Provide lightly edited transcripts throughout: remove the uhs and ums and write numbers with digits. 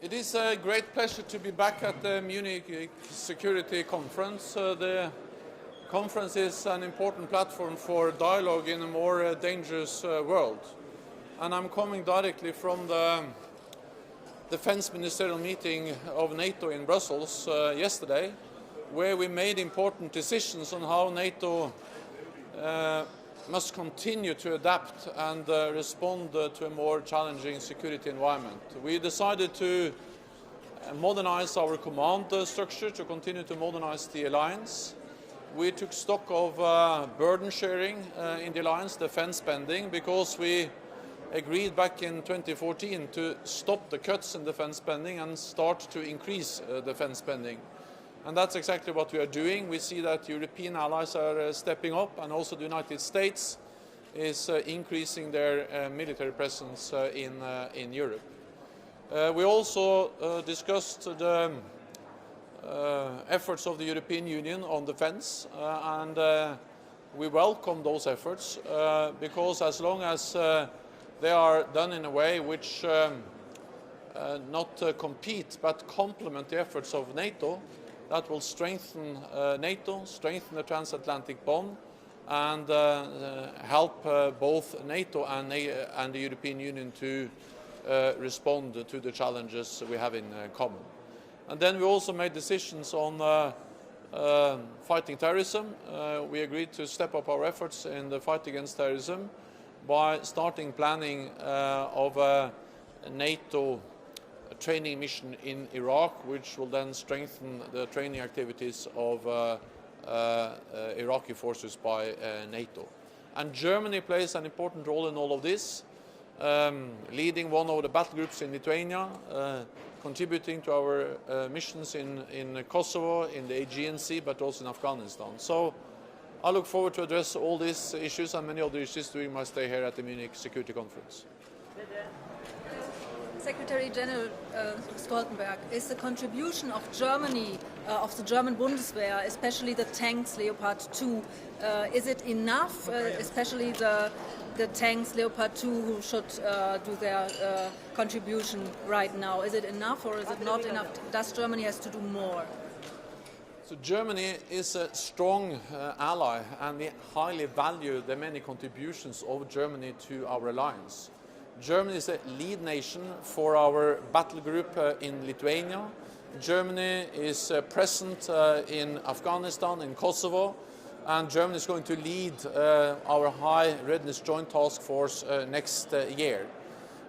It is a great pleasure to be back at the Munich Security Conference. The conference is an important platform for dialogue in a more dangerous world. And I'm coming directly from the Defense Ministerial meeting of NATO in Brussels yesterday, where we made important decisions on how NATO must continue to adapt and respond to a more challenging security environment. We decided to modernize our command structure, to continue to modernize the alliance. We took stock of burden sharing in the alliance, defense spending, because we agreed back in 2014 to stop the cuts in defense spending and start to increase defense spending. And that's exactly what we are doing. We see that European allies are stepping up, and also the United States is increasing their military presence in Europe. We also discussed the efforts of the European Union on defense, and we welcome those efforts because as long as they are done in a way which not compete but complement the efforts of NATO, that will strengthen NATO, strengthen the transatlantic bond, and help both NATO and the European Union to respond to the challenges we have in common. And then we also made decisions on fighting terrorism. We agreed to step up our efforts in the fight against terrorism by starting planning of a NATO training mission in Iraq, which will then strengthen the training activities of Iraqi forces by NATO. And Germany plays an important role in all of this, leading one of the battle groups in Lithuania, contributing to our missions in Kosovo, in the Aegean Sea, but also in Afghanistan. So I look forward to address all these issues and many other issues during my stay here at the Munich Security Conference. Secretary General Stoltenberg, is the contribution of Germany, of the German Bundeswehr, especially the tanks Leopard 2, is it enough, especially the tanks Leopard 2 who should do their contribution right now? Is it enough or is it not enough? Does Germany have to do more? So Germany is a strong ally, and we highly value the many contributions of Germany to our alliance. Germany is a lead nation for our battle group in Lithuania. Germany is present in Afghanistan, in Kosovo, and Germany is going to lead our High Readiness Joint Task Force next year.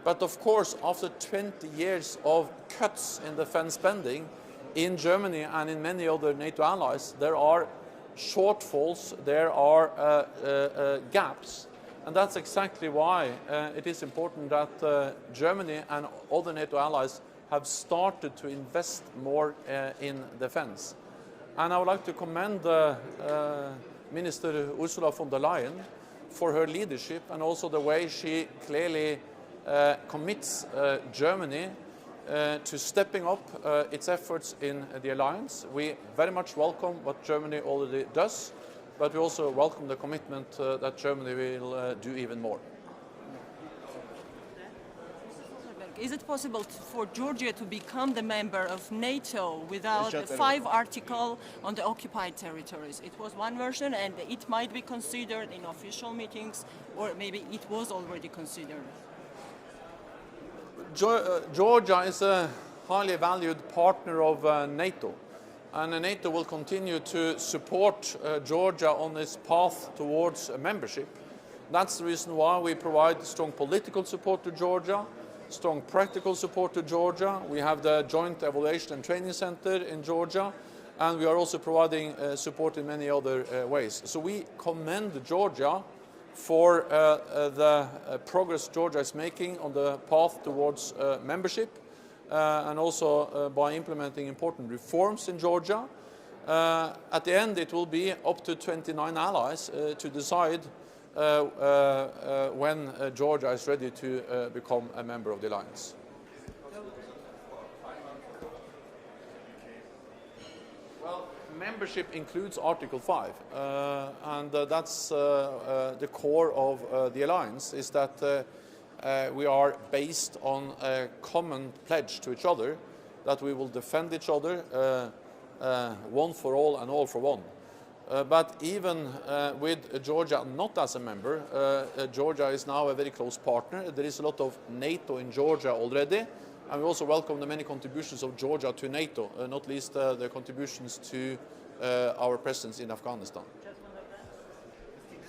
But of course, after 20 years of cuts in defense spending in Germany and in many other NATO allies, there are shortfalls, there are gaps. And that's exactly why it is important that Germany and other NATO allies have started to invest more in defense. And I would like to commend Minister Ursula von der Leyen for her leadership and also the way she clearly commits Germany to stepping up its efforts in the alliance. We very much welcome what Germany already does, but we also welcome the commitment that Germany will do even more. Is it possible for Georgia to become the member of NATO without a 5 article on the occupied territories? It was one version, and it might be considered in official meetings, or maybe it was already considered. Georgia is a highly valued partner of NATO. And NATO will continue to support Georgia on its path towards membership. That's the reason why we provide strong political support to Georgia, strong practical support to Georgia. We have the Joint Evaluation and Training Center in Georgia, and we are also providing support in many other ways. So we commend Georgia for the progress Georgia is making on the path towards membership. And also by implementing important reforms in Georgia. At the end, it will be up to 29 allies to decide when Georgia is ready to become a member of the alliance. Well, membership includes Article 5, and that's the core of the alliance, is that we are based on a common pledge to each other that we will defend each other, one for all and all for one. But even with Georgia not as a member, Georgia is now a very close partner. There is a lot of NATO in Georgia already, and we also welcome the many contributions of Georgia to NATO, not least the contributions to our presence in Afghanistan.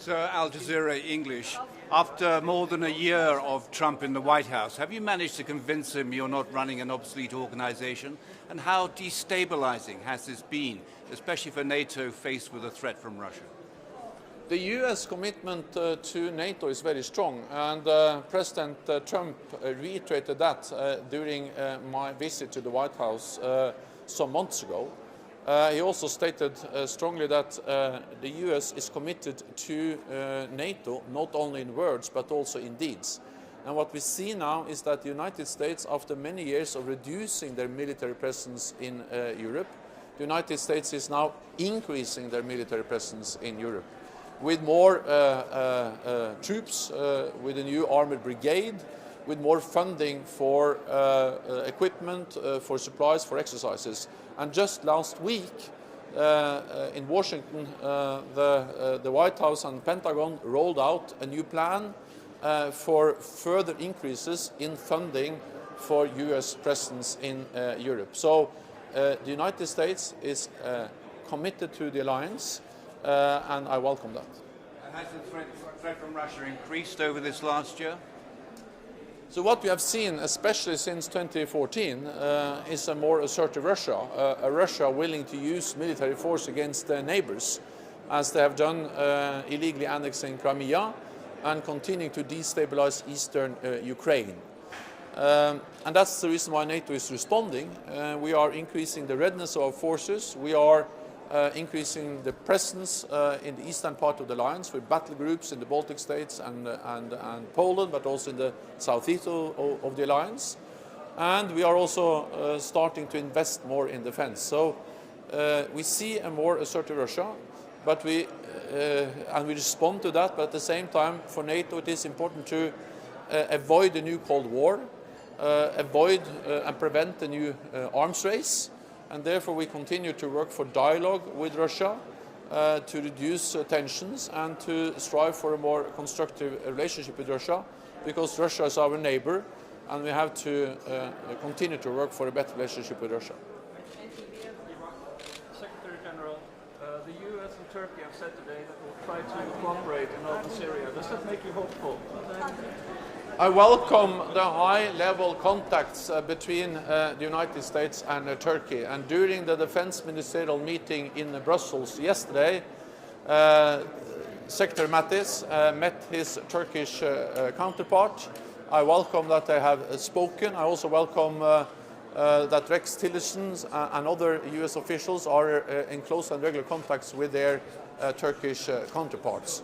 So, Al Jazeera English, after more than a year of Trump in the White House, have you managed to convince him you're not running an obsolete organization? And how destabilizing has this been, especially for NATO faced with a threat from Russia? The US commitment to NATO is very strong, and President Trump reiterated that during my visit to the White House some months ago. He also stated strongly that the US is committed to NATO, not only in words but also in deeds. And what we see now is that the United States, after many years of reducing their military presence in Europe, the United States is now increasing their military presence in Europe with more troops, with a new armored brigade, with more funding for equipment, for supplies, for exercises. And just last week in Washington, the White House and Pentagon rolled out a new plan for further increases in funding for US presence in Europe. So the United States is committed to the alliance, and I welcome that. Has the threat from Russia increased over this last year? So what we have seen, especially since 2014, is a more assertive Russia, a Russia willing to use military force against their neighbors, as they have done illegally annexing Crimea and continuing to destabilize eastern Ukraine. And that's the reason why NATO is responding. We are increasing the readiness of our forces. We are increasing the presence in the eastern part of the alliance with battle groups in the Baltic states and Poland, but also in the southeast of the alliance. And we are also starting to invest more in defense. So we see a more assertive Russia, but we respond to that. But at the same time, for NATO, it is important to avoid a new Cold War, avoid and prevent a new arms race. And therefore we continue to work for dialogue with Russia to reduce tensions and to strive for a more constructive relationship with Russia, because Russia is our neighbor and we have to continue to work for a better relationship with Russia. Secretary General, the US and Turkey have said today that will try to cooperate in northern Syria. Does that make you hopeful? I welcome the high-level contacts between the United States and Turkey. And during the defense ministerial meeting in Brussels yesterday, Secretary Mattis met his Turkish counterpart. I welcome that they have spoken. I also welcome that Rex Tillerson and other US officials are in close and regular contacts with their Turkish counterparts.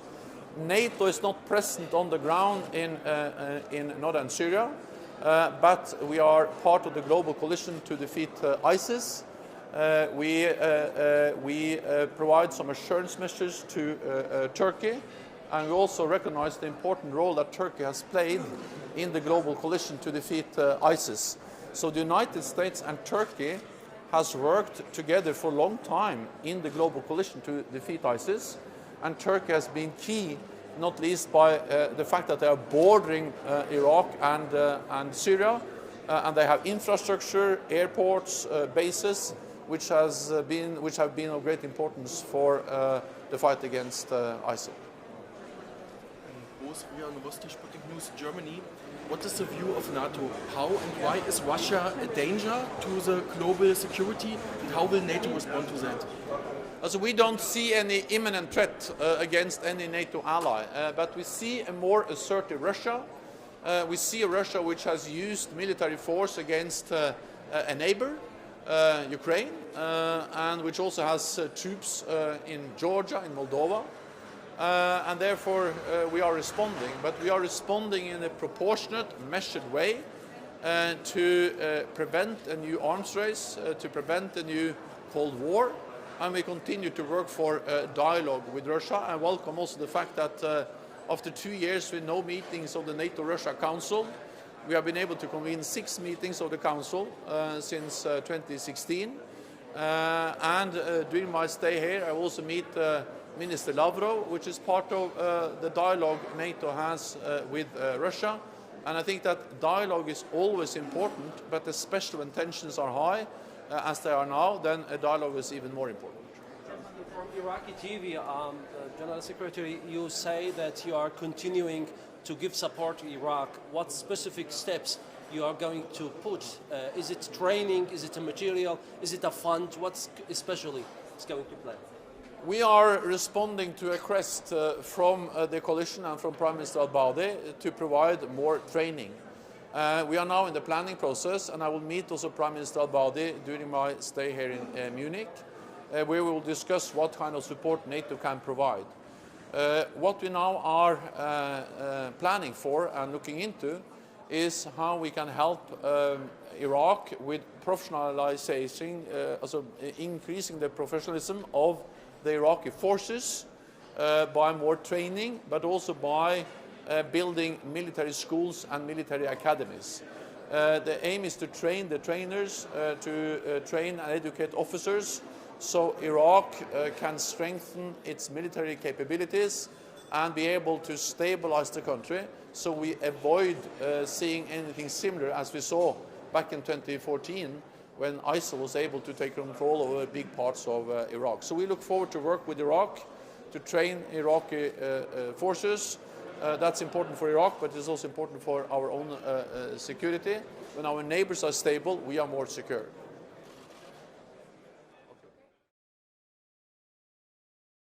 NATO is not present on the ground in northern Syria, but we are part of the global coalition to defeat ISIS. We provide some assurance measures to Turkey, and we also recognize the important role that Turkey has played in the global coalition to defeat ISIS. So the United States and Turkey has worked together for a long time in the global coalition to defeat ISIS. And Turkey has been key, not least by the fact that they are bordering Iraq and Syria, and they have infrastructure, airports, bases, which have been of great importance for the fight against ISIL. Both we are Novosti Sputnik News Germany. What is the view of NATO? How and why is Russia a danger to the global security, and how will NATO respond to that? So we don't see any imminent threat against any NATO ally, but we see a more assertive Russia. We see a Russia which has used military force against a neighbor, Ukraine, and which also has troops in Georgia, in Moldova. And therefore we are responding, but we are responding in a proportionate, measured way to prevent a new arms race, to prevent a new Cold War. And we continue to work for dialogue with Russia. I welcome also the fact that after 2 years with no meetings of the NATO-Russia Council, we have been able to convene 6 meetings of the Council since 2016. During my stay here, I also meet Minister Lavrov, which is part of the dialogue NATO has with Russia. And I think that dialogue is always important, but especially when tensions are high, as they are now, then a dialogue is even more important. From Iraqi TV, General Secretary, you say that you are continuing to give support to Iraq. What specific steps you are going to put? Is it training? Is it a material? Is it a fund? What especially is going to play? We are responding to a request from the coalition and from Prime Minister al-Badi to provide more training. We are now in the planning process, and I will meet also Prime Minister al-Badi during my stay here in Munich, where we will discuss what kind of support NATO can provide. What we now are planning for and looking into is how we can help Iraq with professionalizing, also increasing the professionalism of the Iraqi forces by more training, but also by building military schools and military academies. The aim is to train the trainers, to train and educate officers, so Iraq can strengthen its military capabilities and be able to stabilize the country, so we avoid seeing anything similar as we saw back in 2014, when ISIL was able to take control over big parts of Iraq. So we look forward to work with Iraq to train Iraqi forces. That's important for Iraq, but it's also important for our own security. When our neighbors are stable, we are more secure.